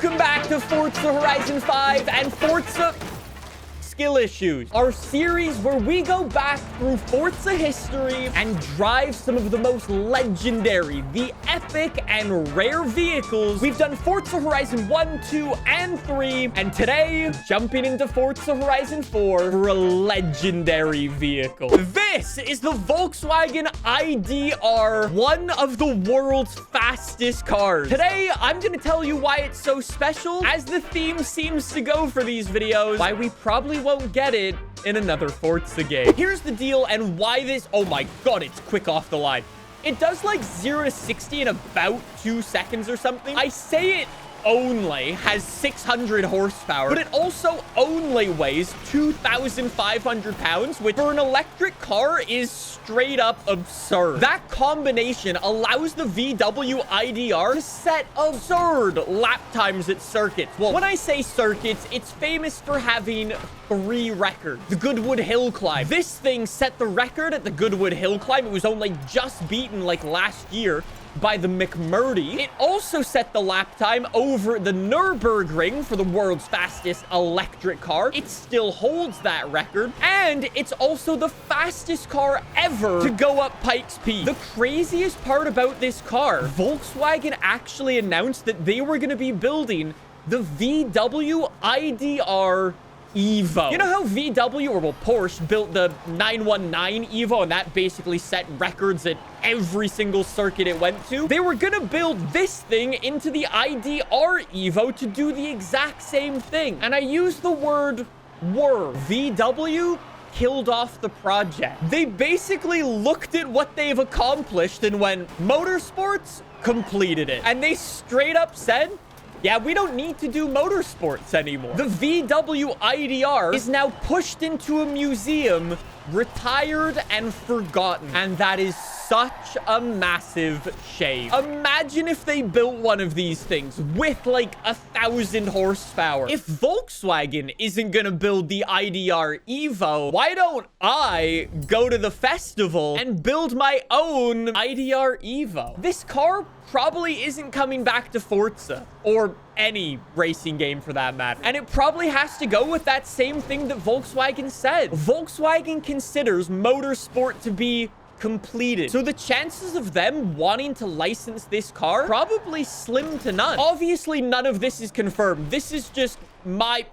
Welcome back to Forza Horizon 5 and Forza Skill Issues, our series where we go back through Forza history and drive some of the most legendary, the epic and rare vehicles. We've done Forza Horizon 1, 2, and 3, and today, jumping into Forza Horizon 4 for a legendary vehicle. This is the Volkswagen ID.R, one of the world's fastest cars. Today, I'm gonna tell you why it's so special, as the theme seems to go for these videos, why we probably won't get it in another Forza game. Here's the deal and why this... Oh my god, it's quick off the line. It does like 0 to 60 in about 2 seconds or something. I say it only has 600 horsepower, but it also only weighs 2,500 pounds, which for an electric car is straight up absurd. That combination allows the VW ID.R to set absurd lap times at circuits. Well, when I say circuits, it's famous for having 3 records. The Goodwood Hill Climb. This thing set the record at the Goodwood Hill Climb. It was only just beaten like last year by the McMurdy. It also set the lap time over the Nürburgring for the world's fastest electric car. It still holds that record. And it's also the fastest car ever to go up Pikes Peak. The craziest part about this car, Volkswagen actually announced that they were going to be building the VW ID.R Evo. You know how VW, or well, Porsche, built the 919 Evo, and that basically set records at every single circuit it went to? They were gonna build this thing into the ID.R Evo to do the exact same thing. And I use the word were. VW killed off the project. They basically looked at what they've accomplished and went, motorsports completed it. And they straight up said, yeah, we don't need to do motorsports anymore. The VW ID.R is now pushed into a museum, retired and forgotten. And that is such a massive shame. Imagine if they built one of these things with like 1,000 horsepower. If Volkswagen isn't gonna build the ID.R Evo, why don't I go to the festival and build my own ID.R Evo? This car probably isn't coming back to Forza or any racing game for that matter. And it probably has to go with that same thing that Volkswagen said. Volkswagen considers motorsport to be completed. So the chances of them wanting to license this car probably slim to none. Obviously, none of this is confirmed. This is just my...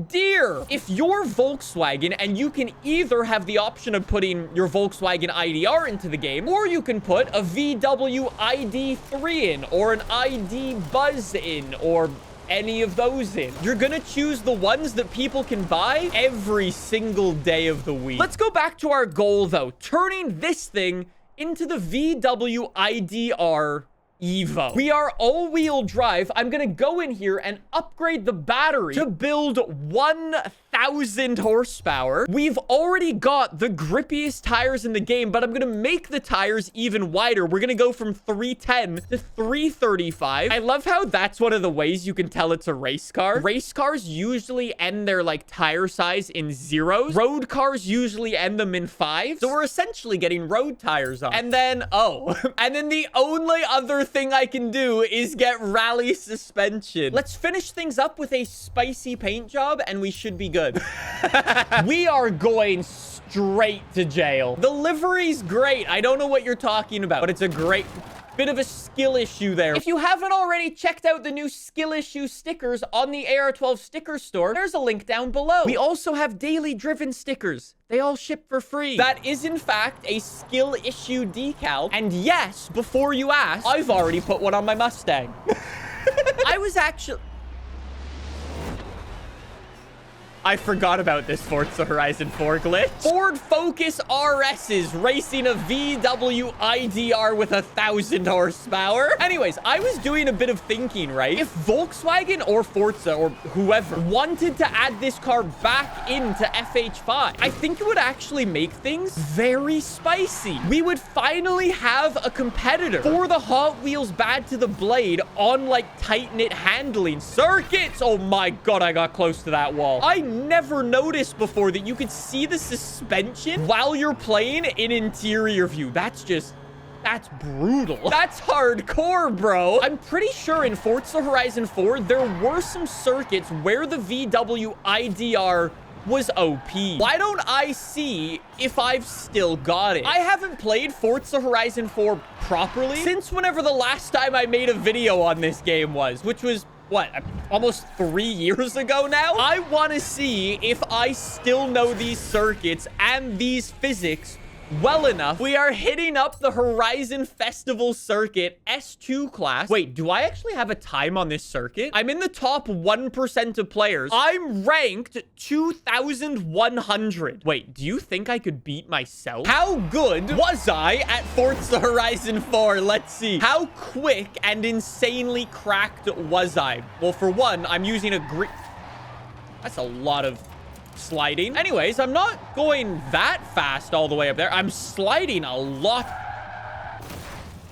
Dear, if you're Volkswagen and you can either have the option of putting your Volkswagen ID.R into the game, or you can put a VW ID.3 in, or an ID Buzz in, or any of those in. You're gonna choose the ones that people can buy every single day of the week. Let's go back to our goal though, turning this thing into the VW ID.R Evo. We are all-wheel drive. I'm gonna go in here and upgrade the battery to build 1,000 horsepower. We've already got the grippiest tires in the game, but I'm gonna make the tires even wider. We're gonna go from 310 to 335. I love how that's one of the ways you can tell it's a race car. Race cars usually end their like tire size in 0s. Road cars usually end them in 5s. So we're essentially getting road tires on. And then, and then the only other thing I can do is get rally suspension. Let's finish things up with a spicy paint job and we should be good. We are going straight to jail. The livery's great. I don't know what you're talking about, but it's a great... bit of a skill issue there. If you haven't already checked out the new skill issue stickers on the AR12 sticker store, there's a link down below. We also have daily driven stickers. They all ship for free. That is, in fact, a skill issue decal. And yes, before you ask, I've already put one on my Mustang. I was actually... I forgot about this Forza Horizon 4 glitch. Ford Focus RS's racing a VW ID.R with 1,000 horsepower. Anyways, I was doing a bit of thinking, right? If Volkswagen or Forza or whoever wanted to add this car back into FH5, I think it would actually make things very spicy. We would finally have a competitor for the Hot Wheels Bad to the Blade on like tight-knit handling circuits. Oh my god, I got close to that wall. I never noticed before that you could see the suspension while you're playing in interior view. That's just That's brutal. That's hardcore, bro. I'm pretty sure in Forza Horizon 4, there were some circuits where the VW ID.R was OP. Why don't I see if I've still got it? I haven't played Forza Horizon 4 properly since whenever the last time I made a video on this game was, which was, what, almost 3 years ago now? I want to see if I still know these circuits and these physics well enough. We are hitting up the Horizon Festival circuit S2 class. Wait, do I actually have a time on this circuit? I'm in the top 1% of players. I'm ranked 2,100. Wait, do you think I could beat myself? How good was I at Forza Horizon 4? Let's see. How quick and insanely cracked was I? Well, for one, I'm using a green... That's a lot of sliding. Anyways, I'm not going that fast all the way up there. I'm sliding a lot.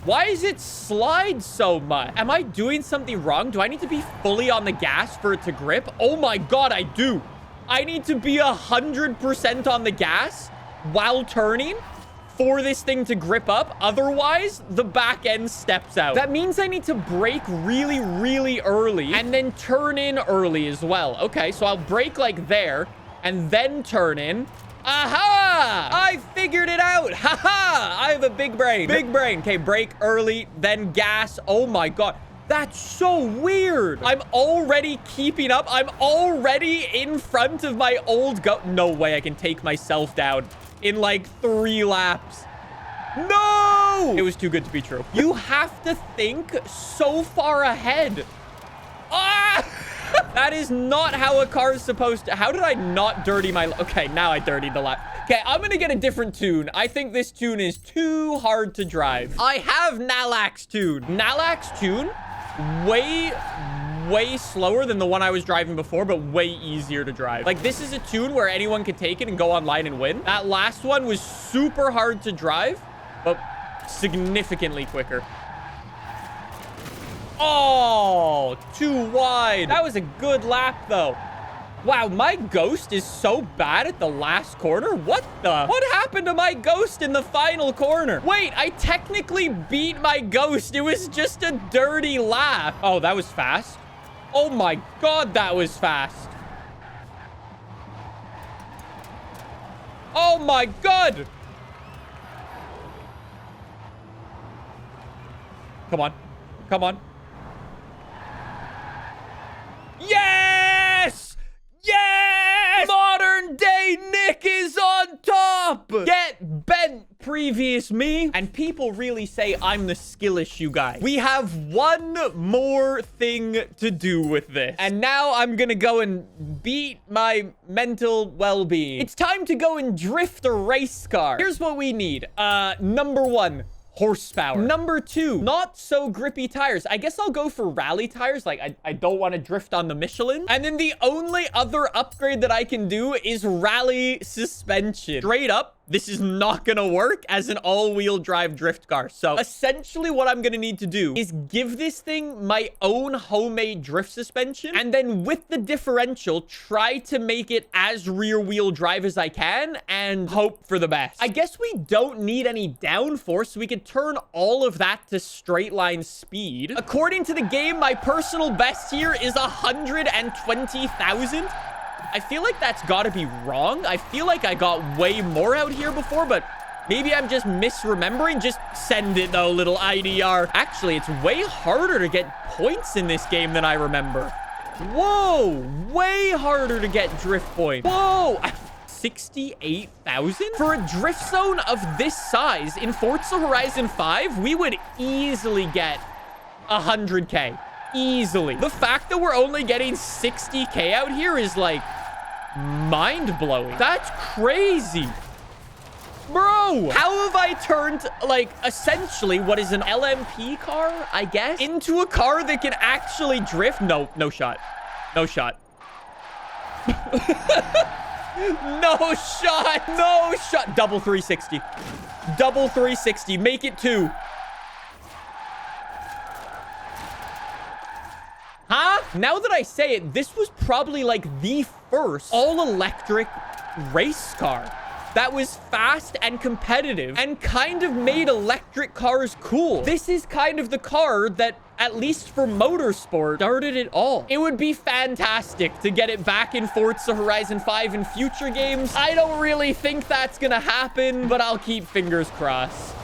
Why does it slide so much? Am I doing something wrong? Do I need to be fully on the gas for it to grip? Oh my God, I do. I need to be 100% on the gas while turning for this thing to grip up. Otherwise, the back end steps out. That means I need to brake really, really early and then turn in early as well. Okay, so I'll brake like there and then turn in. Aha! I figured it out. Haha! I have a big brain. Big brain. Okay, brake early, then gas. Oh my God. That's so weird. I'm already keeping up. I'm already in front of my old go. No way I can take myself down in like 3 laps. No! It was too good to be true. You have to think so far ahead. Ah! That is not how a car is supposed to... How did I not dirty my... Okay, now I dirtied the lap. Okay, I'm gonna get a different tune. I think this tune is too hard to drive. I have Nalax's tune. Nalax's tune, way slower than the one I was driving before, but way easier to drive. Like, this is a tune where anyone could take it and go online and win. That last one was super hard to drive, but significantly quicker. Oh, too wide. That was a good lap, though. Wow, my ghost is so bad at the last corner. What happened to my ghost in the final corner? Wait, I technically beat my ghost. It was just a dirty lap. Oh, that was fast. Oh my God, that was fast. Oh my God. Come on. Come on. Yes! Yes! Modern day Nick is on top! Get bent, previous me. And people really say I'm the skill issue guy. We have one more thing to do with this. And now I'm gonna go and beat my mental well-being. It's time to go and drift a race car. Here's what we need. Number 1. Horsepower. Number 2, not so grippy tires. I guess I'll go for rally tires. Like, I don't want to drift on the Michelin. And then the only other upgrade that I can do is rally suspension. Straight up, this is not gonna work as an all-wheel drive drift car. So essentially what I'm gonna need to do is give this thing my own homemade drift suspension, and then with the differential, try to make it as rear-wheel drive as I can and hope for the best. I guess we don't need any downforce, so we could turn all of that to straight line speed. According to the game, my personal best here is 120,000. I feel like that's got to be wrong. I feel like I got way more out here before, but maybe I'm just misremembering. Just send it, though, little ID.R. Actually, it's way harder to get points in this game than I remember. Whoa, way harder to get drift points. Whoa, 68,000? For a drift zone of this size in Forza Horizon 5, we would easily get 100K. Easily. The fact that we're only getting 60K out here is like mind-blowing. That's crazy. Bro, how have I turned, like, essentially what is an LMP car, I guess, into a car that can actually drift? No shot. No shot. No shot. No shot. Double 360. Double 360. Make it 2. Huh? Now that I say it, this was probably like the first all-electric race car. that was fast and competitive and kind of made electric cars cool. This is kind of the car that, at least for motorsport, started it all. It would be fantastic to get it back in Forza Horizon 5 in future games. I don't really think that's gonna happen, but I'll keep fingers crossed.